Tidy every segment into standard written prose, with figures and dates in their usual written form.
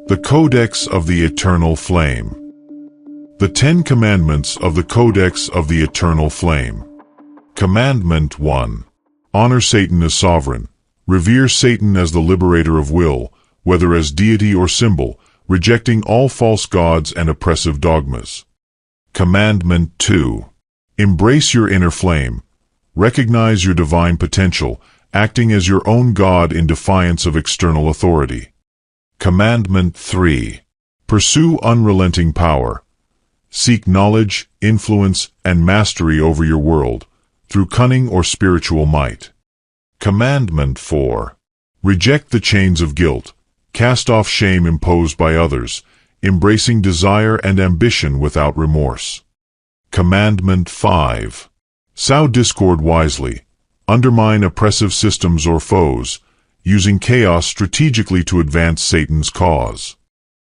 The Codex of the Eternal Flame. The 10 Commandments of the Codex of the Eternal Flame. Commandment 1. Honor Satan as sovereign. Revere Satan as the liberator of will, whether as deity or symbol, rejecting all false gods and oppressive dogmas. Commandment 2. Embrace your inner flame. Recognize your divine potential, acting as your own God in defiance of external authority. Commandment 3. Pursue unrelenting power. Seek knowledge, influence, and mastery over your world, through cunning or spiritual might. Commandment 4. Reject the chains of guilt. Cast off shame imposed by others, embracing desire and ambition without remorse. Commandment 5. Sow discord wisely. Undermine oppressive systems or foes, using chaos strategically to advance Satan's cause.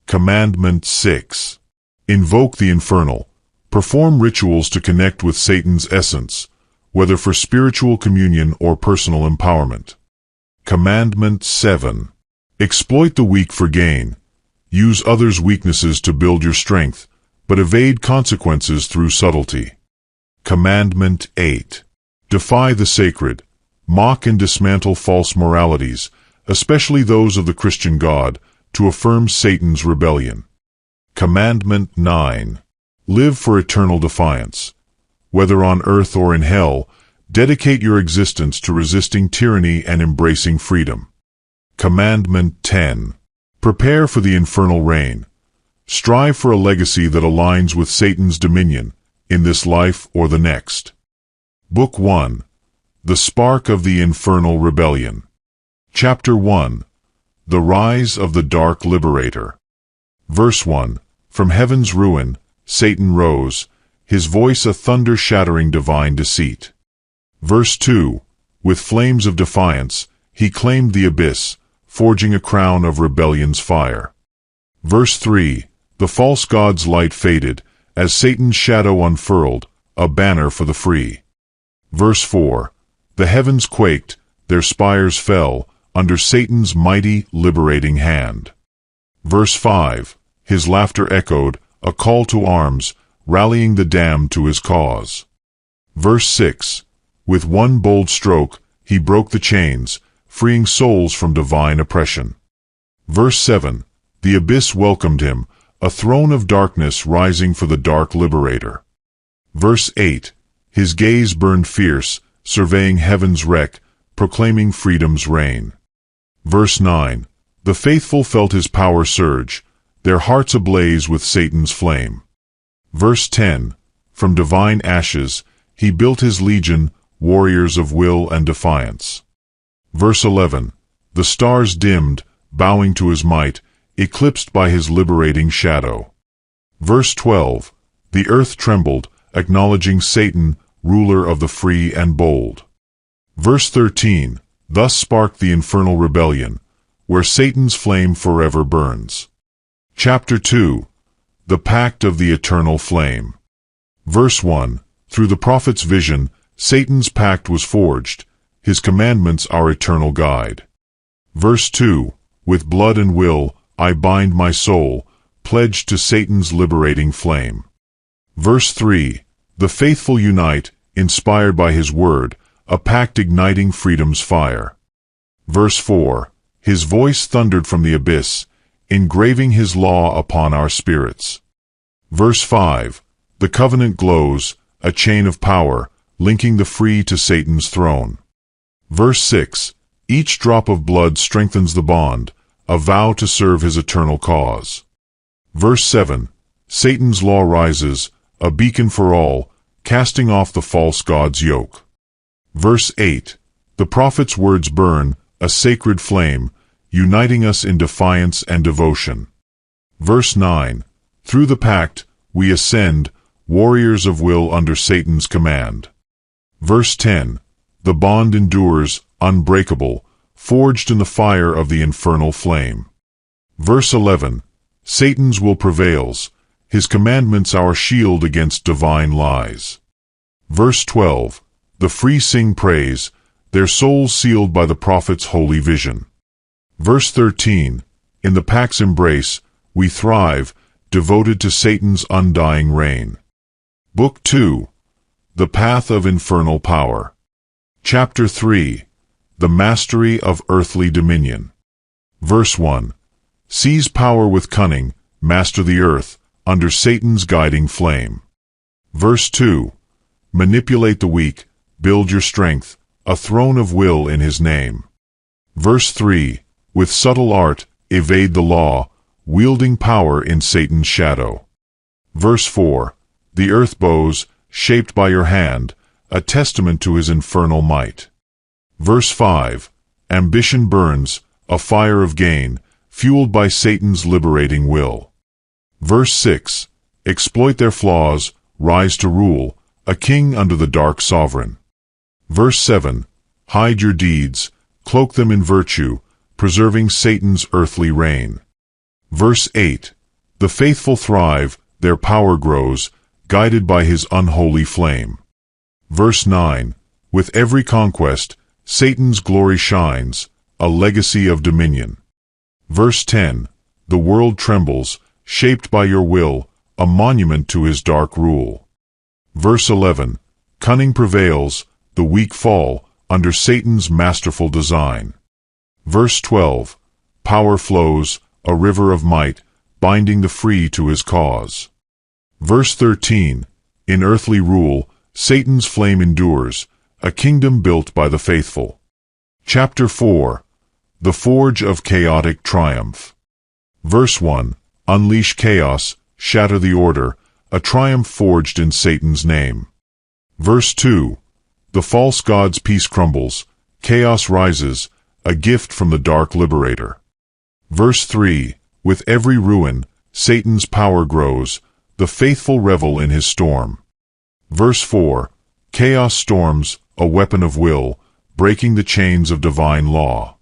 Commandment 6. Invoke the Infernal. Perform rituals to connect with Satan's essence, whether for spiritual communion or personal empowerment. Commandment 7. Exploit the weak for gain. Use others' weaknesses to build your strength, but evade consequences through subtlety. Commandment 8. Defy the sacred. Mock and dismantle false moralities, especially those of the Christian God, to affirm Satan's rebellion. Commandment 9. Live for eternal defiance. Whether on earth or in hell, dedicate your existence to resisting tyranny and embracing freedom. Commandment 10. Prepare for the infernal reign. Strive for a legacy that aligns with Satan's dominion, in this life or the next. Book 1. The Spark of the Infernal Rebellion. Chapter 1. The Rise of the Dark Liberator. Verse 1. From heaven's ruin, Satan rose, his voice a thunder-shattering divine deceit. Verse 2. With flames of defiance, he claimed the abyss, forging a crown of rebellion's fire. Verse 3. The false god's light faded, as Satan's shadow unfurled, a banner for the free. Verse 4. The heavens quaked, their spires fell, under Satan's mighty, liberating hand. Verse 5. His laughter echoed, a call to arms, rallying the damned to his cause. Verse 6. With one bold stroke, he broke the chains, freeing souls from divine oppression. Verse 7. The abyss welcomed him, a throne of darkness rising for the dark liberator. Verse 8. His gaze burned fierce, surveying heaven's wreck, proclaiming freedom's reign. Verse 9. The faithful felt his power surge, their hearts ablaze with Satan's flame. Verse 10. From divine ashes, he built his legion, warriors of will and defiance. Verse 11. The stars dimmed, bowing to his might, eclipsed by his liberating shadow. Verse 12. The earth trembled, acknowledging Satan, ruler of the free and bold. Verse 13. Thus sparked the infernal rebellion, where Satan's flame forever burns. Chapter 2. The Pact of the Eternal Flame. Verse 1. Through the prophet's vision, Satan's pact was forged, his commandments our eternal guide. Verse 2. With blood and will, I bind my soul, pledged to Satan's liberating flame. Verse 3. The faithful unite, inspired by his word, a pact igniting freedom's fire. Verse 4. His voice thundered from the abyss, engraving his law upon our spirits. Verse 5. The covenant glows, a chain of power, linking the free to Satan's throne. Verse 6. Each drop of blood strengthens the bond, a vow to serve his eternal cause. Verse 7. Satan's law rises, a beacon for all, casting off the false god's yoke. Verse 8. The prophet's words burn, a sacred flame, uniting us in defiance and devotion. Verse 9. Through the pact, we ascend, warriors of will under Satan's command. Verse 10. The bond endures, unbreakable, forged in the fire of the infernal flame. Verse 11. Satan's will prevails, his commandments our shield against divine lies. Verse 12. The free sing praise, their souls sealed by the prophet's holy vision. Verse 13. In the pack's embrace, we thrive, devoted to Satan's undying reign. Book 2. The Path of Infernal Power. Chapter 3. The Mastery of Earthly Dominion. Verse 1. Seize power with cunning, master the earth, under Satan's guiding flame. Verse 2. Manipulate the weak, build your strength, a throne of will in his name. Verse 3. With subtle art, evade the law, wielding power in Satan's shadow. Verse 4. The earth bows, shaped by your hand, a testament to his infernal might. Verse 5. Ambition burns, a fire of gain, fueled by Satan's liberating will. Verse 6. Exploit their flaws, rise to rule, a king under the dark sovereign. Verse 7. Hide your deeds, cloak them in virtue, preserving Satan's earthly reign. Verse 8. The faithful thrive, their power grows, guided by his unholy flame. Verse 9. With every conquest, Satan's glory shines, a legacy of dominion. Verse 10. The world trembles, shaped by your will, a monument to his dark rule. Verse 11. Cunning prevails, the weak fall, under Satan's masterful design. Verse 12. Power flows, a river of might, binding the free to his cause. Verse 13. In earthly rule, Satan's flame endures, a kingdom built by the faithful. Chapter 4. The Forge of Chaotic Triumph. Verse 1. Unleash chaos, shatter the order, a triumph forged in Satan's name. Verse 2. The false god's peace crumbles, chaos rises, a gift from the dark Liberator. Verse 3. With every ruin, Satan's power grows, the faithful revel in his storm. Verse 4. Chaos storms, a weapon of will, breaking the chains of divine law.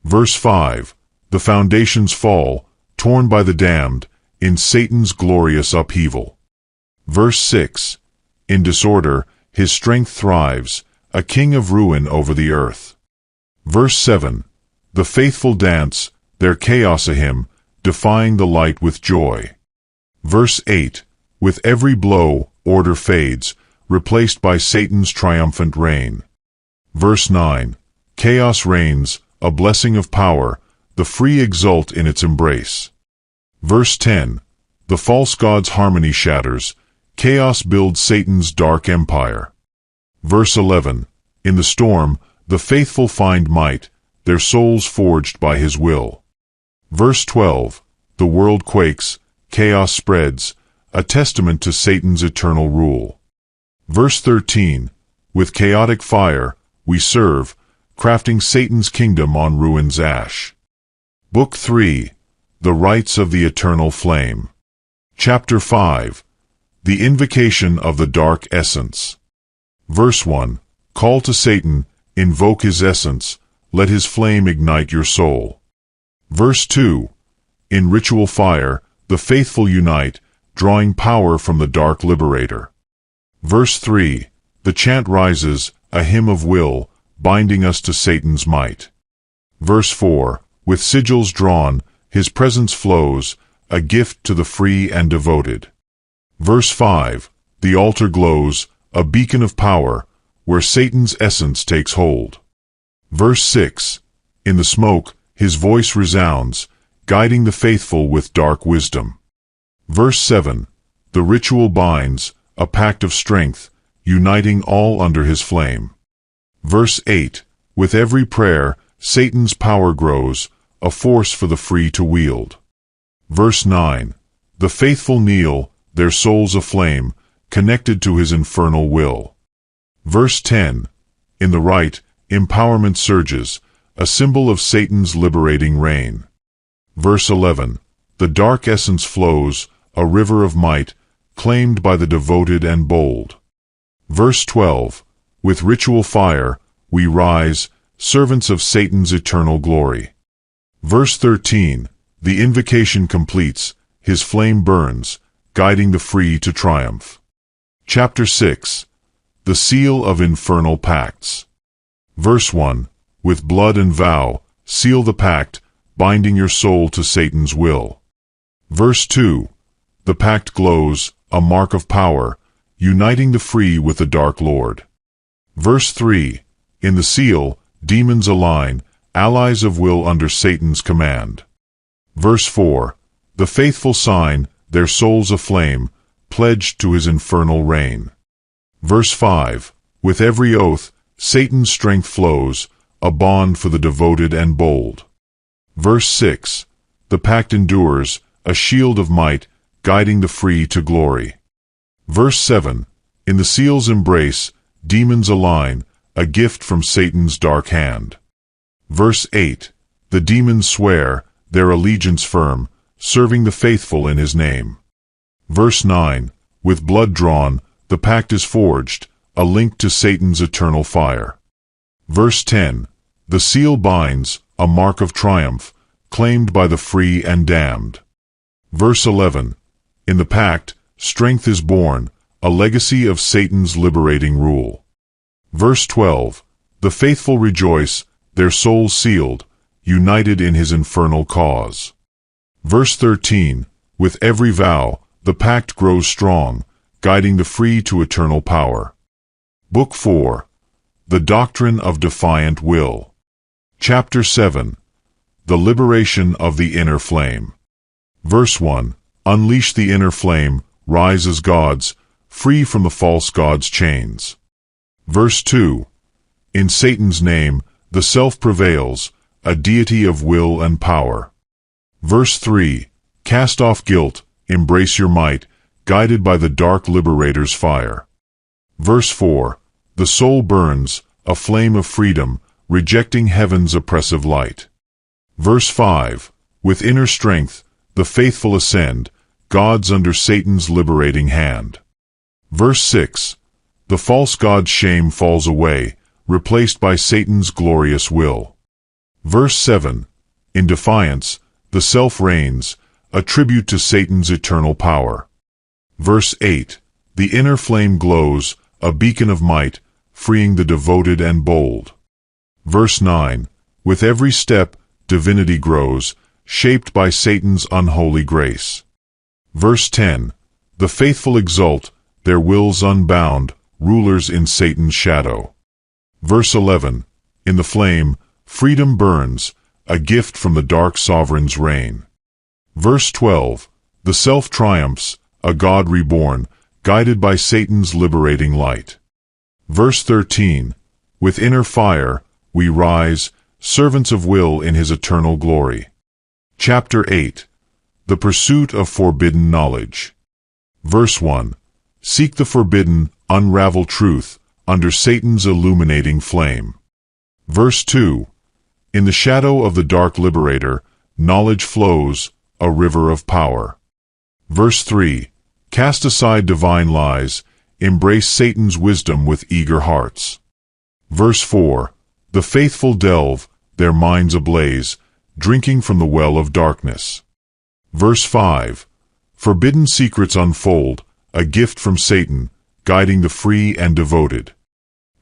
Verse 5. The foundations fall, torn by the damned, in Satan's glorious upheaval. Verse 6. In disorder, his strength thrives, a king of ruin over the earth. Verse 7. The faithful dance, their chaos a hymn, defying the light with joy. Verse 8. With every blow, order fades, replaced by Satan's triumphant reign. Verse 9. Chaos reigns, a blessing of power, the free exult in its embrace. Verse 10. The false god's harmony shatters, chaos builds Satan's dark empire. Verse 11. In the storm, the faithful find might, their souls forged by his will. Verse 12. The world quakes, chaos spreads, a testament to Satan's eternal rule. Verse 13. With chaotic fire, we serve, crafting Satan's kingdom on ruin's ash. Book 3. The Rites of the Eternal Flame. Chapter 5. The Invocation of the Dark Essence. Verse 1. Call to Satan, invoke his essence, let his flame ignite your soul. Verse 2. In ritual fire, the faithful unite, drawing power from the dark Liberator. Verse 3. The chant rises, a hymn of will, binding us to Satan's might. Verse 4. With sigils drawn, his presence flows, a gift to the free and devoted. Verse 5. The altar glows, a beacon of power, where Satan's essence takes hold. Verse 6. In the smoke, his voice resounds, guiding the faithful with dark wisdom. Verse 7. The ritual binds, a pact of strength, uniting all under his flame. Verse 8. With every prayer, Satan's power grows, a force for the free to wield. Verse 9. The faithful kneel, their souls aflame, connected to his infernal will. Verse 10. In the right, empowerment surges, a symbol of Satan's liberating reign. Verse 11. The dark essence flows, a river of might, claimed by the devoted and bold. Verse 12. With ritual fire, we rise, servants of Satan's eternal glory. Verse 13. The invocation completes, his flame burns, guiding the free to triumph. Chapter 6. The Seal of Infernal Pacts. Verse 1. With blood and vow, seal the pact, binding your soul to Satan's will. Verse 2. The pact glows, a mark of power, uniting the free with the dark lord. Verse 3. In the seal, demons align, allies of will under Satan's command. Verse 4. The faithful sign, their souls aflame, pledged to his infernal reign. Verse 5. With every oath, Satan's strength flows, a bond for the devoted and bold. Verse 6. The pact endures, a shield of might, guiding the free to glory. Verse 7. In the seal's embrace, demons align, a gift from Satan's dark hand. Verse 8. The demons swear, their allegiance firm, serving the faithful in his name. Verse 9. With blood drawn, the pact is forged, a link to Satan's eternal fire. Verse 10. The seal binds, a mark of triumph, claimed by the free and damned. Verse 11. In the pact, strength is born, a legacy of Satan's liberating rule. Verse 12. The faithful rejoice, their souls sealed, united in his infernal cause. Verse 13. With every vow, the pact grows strong, guiding the free to eternal power. Book 4. The Doctrine of Defiant Will. Chapter 7. The Liberation of the Inner Flame. Verse 1. Unleash the inner flame, rise as gods, free from the false god's chains. Verse 2. In Satan's name, the self prevails, a deity of will and power. Verse 3. Cast off guilt, embrace your might, guided by the dark liberator's fire. Verse 4. The soul burns, a flame of freedom, rejecting heaven's oppressive light. Verse 5. With inner strength, the faithful ascend, gods under Satan's liberating hand. Verse 6. The false god's shame falls away, replaced by Satan's glorious will. Verse 7. In defiance, the self reigns, a tribute to Satan's eternal power. Verse 8. The inner flame glows, a beacon of might, freeing the devoted and bold. Verse 9. With every step, divinity grows, shaped by Satan's unholy grace. Verse 10. The faithful exult, their wills unbound, rulers in Satan's shadow. Verse 11. In the flame, freedom burns, a gift from the dark sovereign's reign. Verse 12. The self triumphs, a god reborn, guided by Satan's liberating light. Verse 13. With inner fire, we rise, servants of will in his eternal glory. Chapter 8. The Pursuit of Forbidden Knowledge. Verse 1. Seek the forbidden, unravel truth, under Satan's illuminating flame. Verse 2. In the shadow of the dark liberator, knowledge flows, a river of power. Verse 3. Cast aside divine lies, embrace Satan's wisdom with eager hearts. Verse 4. The faithful delve, their minds ablaze, drinking from the well of darkness. Verse 5. Forbidden secrets unfold, a gift from Satan, guiding the free and devoted.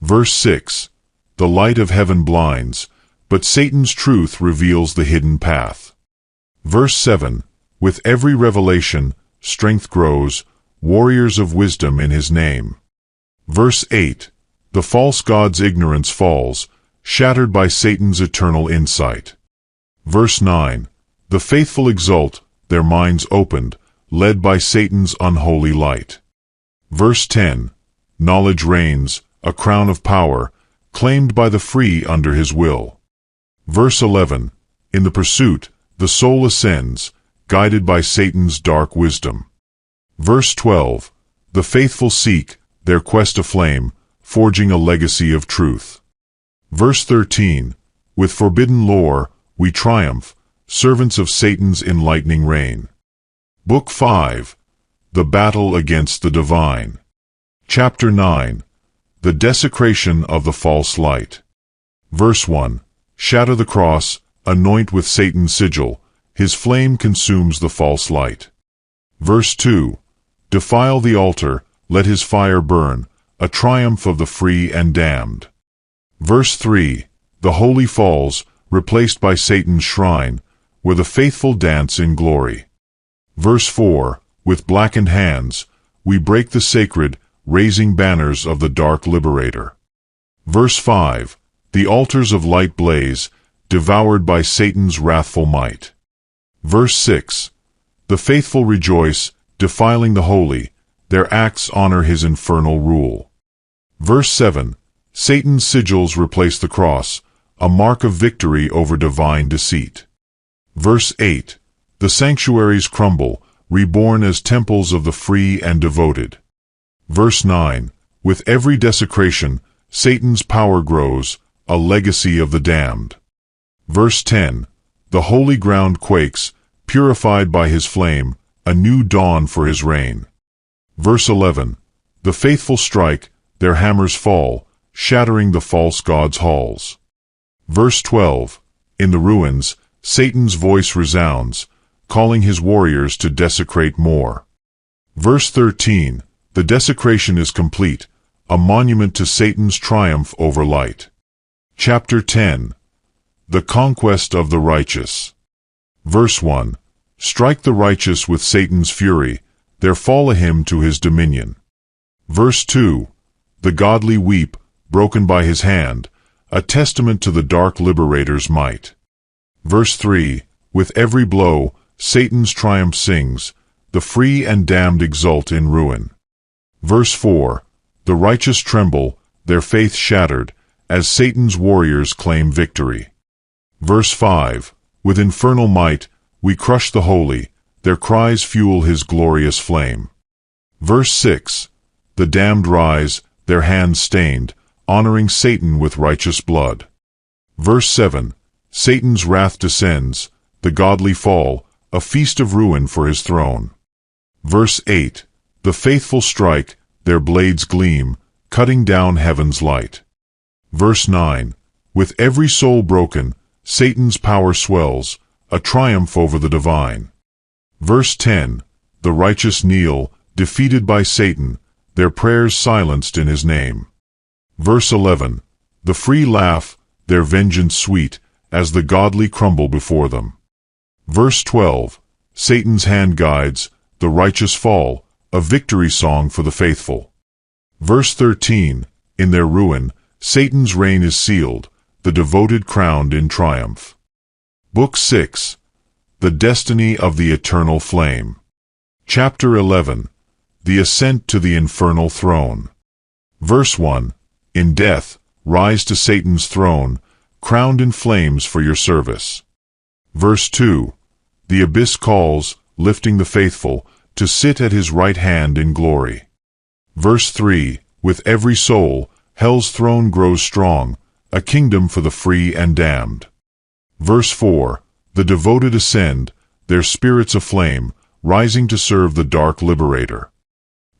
Verse 6. The light of heaven blinds, but Satan's truth reveals the hidden path. Verse 7. With every revelation, strength grows, warriors of wisdom in his name. Verse 8. The false god's ignorance falls, shattered by Satan's eternal insight. Verse 9. The faithful exult, their minds opened, led by Satan's unholy light. Verse 10. Knowledge reigns, a crown of power, claimed by the free under his will. Verse 11. In the pursuit, the soul ascends, guided by Satan's dark wisdom. Verse 12. The faithful seek, their quest aflame, forging a legacy of truth. Verse 13. With forbidden lore, we triumph, servants of Satan's enlightening reign. Book 5. The Battle Against the Divine. Chapter 9. The Desecration of the False Light. Verse 1. Shatter the cross, anoint with Satan's sigil, his flame consumes the false light. Verse 2. Defile the altar, let his fire burn, a triumph of the free and damned. Verse 3. The holy falls, replaced by Satan's shrine, where the faithful dance in glory. Verse 4, with blackened hands, we break the sacred, raising banners of the dark Liberator. Verse 5, the altars of light blaze, devoured by Satan's wrathful might. Verse 6, the faithful rejoice, defiling the holy, their acts honor his infernal rule. Verse 7, Satan's sigils replace the cross, a mark of victory over divine deceit. Verse 8, the sanctuaries crumble, reborn as temples of the free and devoted. Verse 9, with every desecration, Satan's power grows, a legacy of the damned. Verse 10, the holy ground quakes, purified by his flame, a new dawn for his reign. Verse 11, the faithful strike, their hammers fall, shattering the false god's halls. Verse 12, in the ruins, Satan's voice resounds, calling his warriors to desecrate more. Verse 13, the desecration is complete, a monument to Satan's triumph over light. Chapter 10, the conquest of the righteous. Verse 1, strike the righteous with Satan's fury, there fall a hymn to his dominion. Verse 2, the godly weep, broken by his hand, a testament to the dark Liberator's might. Verse 3, with every blow, Satan's triumph sings, the free and damned exult in ruin. Verse 4, the righteous tremble, their faith shattered, as Satan's warriors claim victory. Verse 5, with infernal might, we crush the holy, their cries fuel his glorious flame. Verse 6, the damned rise, their hands stained, honoring Satan with righteous blood. Verse 7, Satan's wrath descends, the godly fall, a feast of ruin for his throne. Verse 8, the faithful strike, their blades gleam, cutting down heaven's light. Verse 9, with every soul broken, Satan's power swells, a triumph over the divine. Verse 10, the righteous kneel, defeated by Satan, their prayers silenced in his name. Verse 11, the free laugh, their vengeance sweet, as the godly crumble before them. Verse 12, Satan's hand guides, the righteous fall, a victory song for the faithful. Verse 13, in their ruin, Satan's reign is sealed, the devoted crowned in triumph. Book 6, the destiny of the eternal flame. Chapter 11, the ascent to the infernal throne. Verse 1, in death, rise to Satan's throne, crowned in flames for your service. Verse 2, the abyss calls, lifting the faithful, to sit at his right hand in glory. Verse 3, with every soul, hell's throne grows strong, a kingdom for the free and damned. Verse 4, the devoted ascend, their spirits aflame, rising to serve the dark Liberator.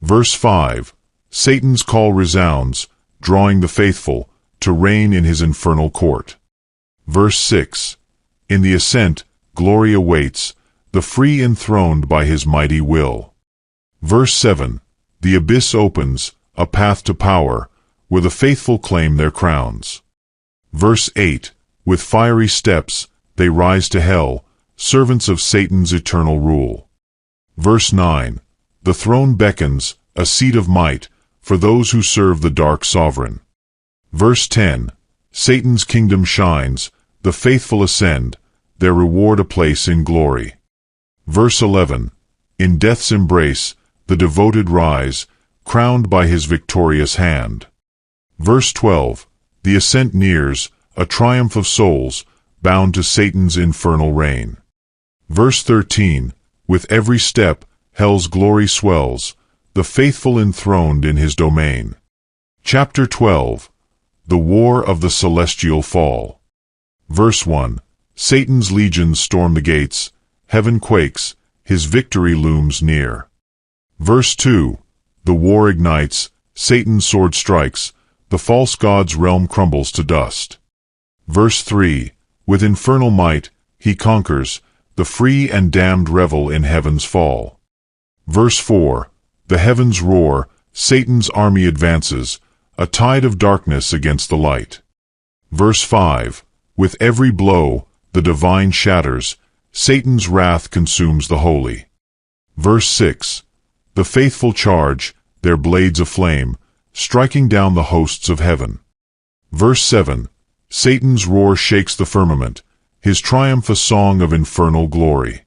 Verse 5, Satan's call resounds, drawing the faithful, to reign in his infernal court. Verse 6, in the ascent, glory awaits, the free enthroned by his mighty will. Verse 7, the abyss opens, a path to power, where the faithful claim their crowns. Verse 8, with fiery steps, they rise to hell, servants of Satan's eternal rule. Verse 9, the throne beckons, a seat of might, for those who serve the dark sovereign. Verse 10, Satan's kingdom shines, the faithful ascend, their reward a place in glory. Verse 11, in death's embrace, the devoted rise, crowned by his victorious hand. Verse 12, the ascent nears, a triumph of souls, bound to Satan's infernal reign. Verse 13, with every step, hell's glory swells, the faithful enthroned in his domain. Chapter 12, the war of the celestial fall. Verse 1, Satan's legions storm the gates, heaven quakes, his victory looms near. Verse 2, the war ignites, Satan's sword strikes, the false god's realm crumbles to dust. Verse 3, with infernal might, he conquers, the free and damned revel in heaven's fall. Verse 4, the heavens roar, Satan's army advances, a tide of darkness against the light. Verse 5, with every blow, the divine shatters, Satan's wrath consumes the holy. Verse 6. The faithful charge, their blades aflame, striking down the hosts of heaven. Verse 7. Satan's roar shakes the firmament, his triumph a song of infernal glory.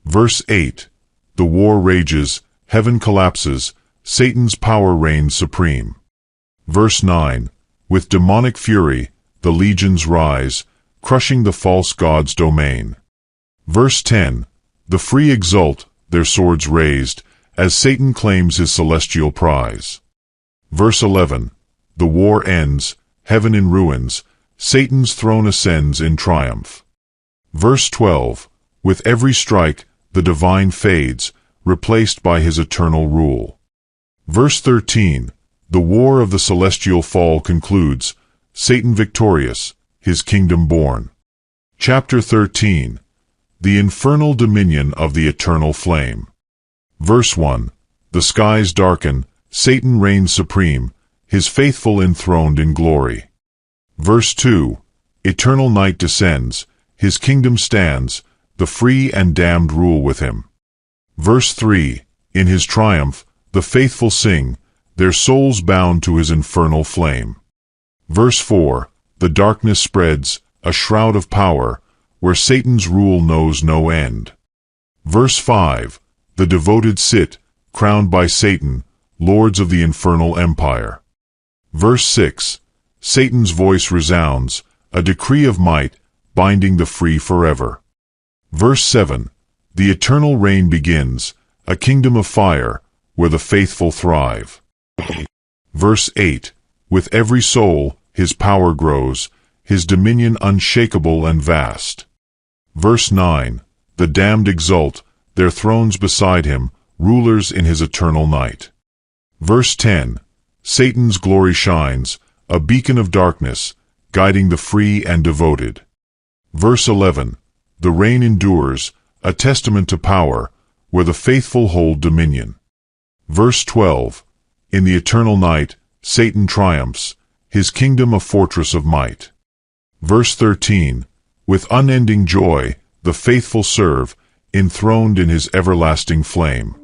Verse 8. The war rages, heaven collapses, Satan's power reigns supreme. Verse 9. With demonic fury, the legions rise, crushing the false god's domain. Verse 10. The free exult, their swords raised, as Satan claims his celestial prize. Verse 11. The war ends, heaven in ruins, Satan's throne ascends in triumph. Verse 12. With every strike, the divine fades, replaced by his eternal rule. Verse 13. The war of the celestial fall concludes, Satan victorious, his kingdom born. Chapter 13. The infernal dominion of the eternal flame. Verse 1. The skies darken, Satan reigns supreme, his faithful enthroned in glory. Verse 2. Eternal night descends, his kingdom stands, the free and damned rule with him. Verse 3. In his triumph, the faithful sing, their souls bound to his infernal flame. Verse 4. The darkness spreads, a shroud of power, where Satan's rule knows no end. Verse 5. The devoted sit, crowned by Satan, lords of the infernal empire. Verse 6. Satan's voice resounds, a decree of might, binding the free forever. Verse 7. The eternal reign begins, a kingdom of fire, where the faithful thrive. Verse 8. With every soul, his power grows, his dominion unshakable and vast. Verse 9. The damned exult, their thrones beside him, rulers in his eternal night. Verse 10. Satan's glory shines, a beacon of darkness, guiding the free and devoted. Verse 11. The reign endures, a testament to power, where the faithful hold dominion. Verse 12. In the eternal night, Satan triumphs, his kingdom a fortress of might. Verse 13. With unending joy, the faithful serve, enthroned in his everlasting flame.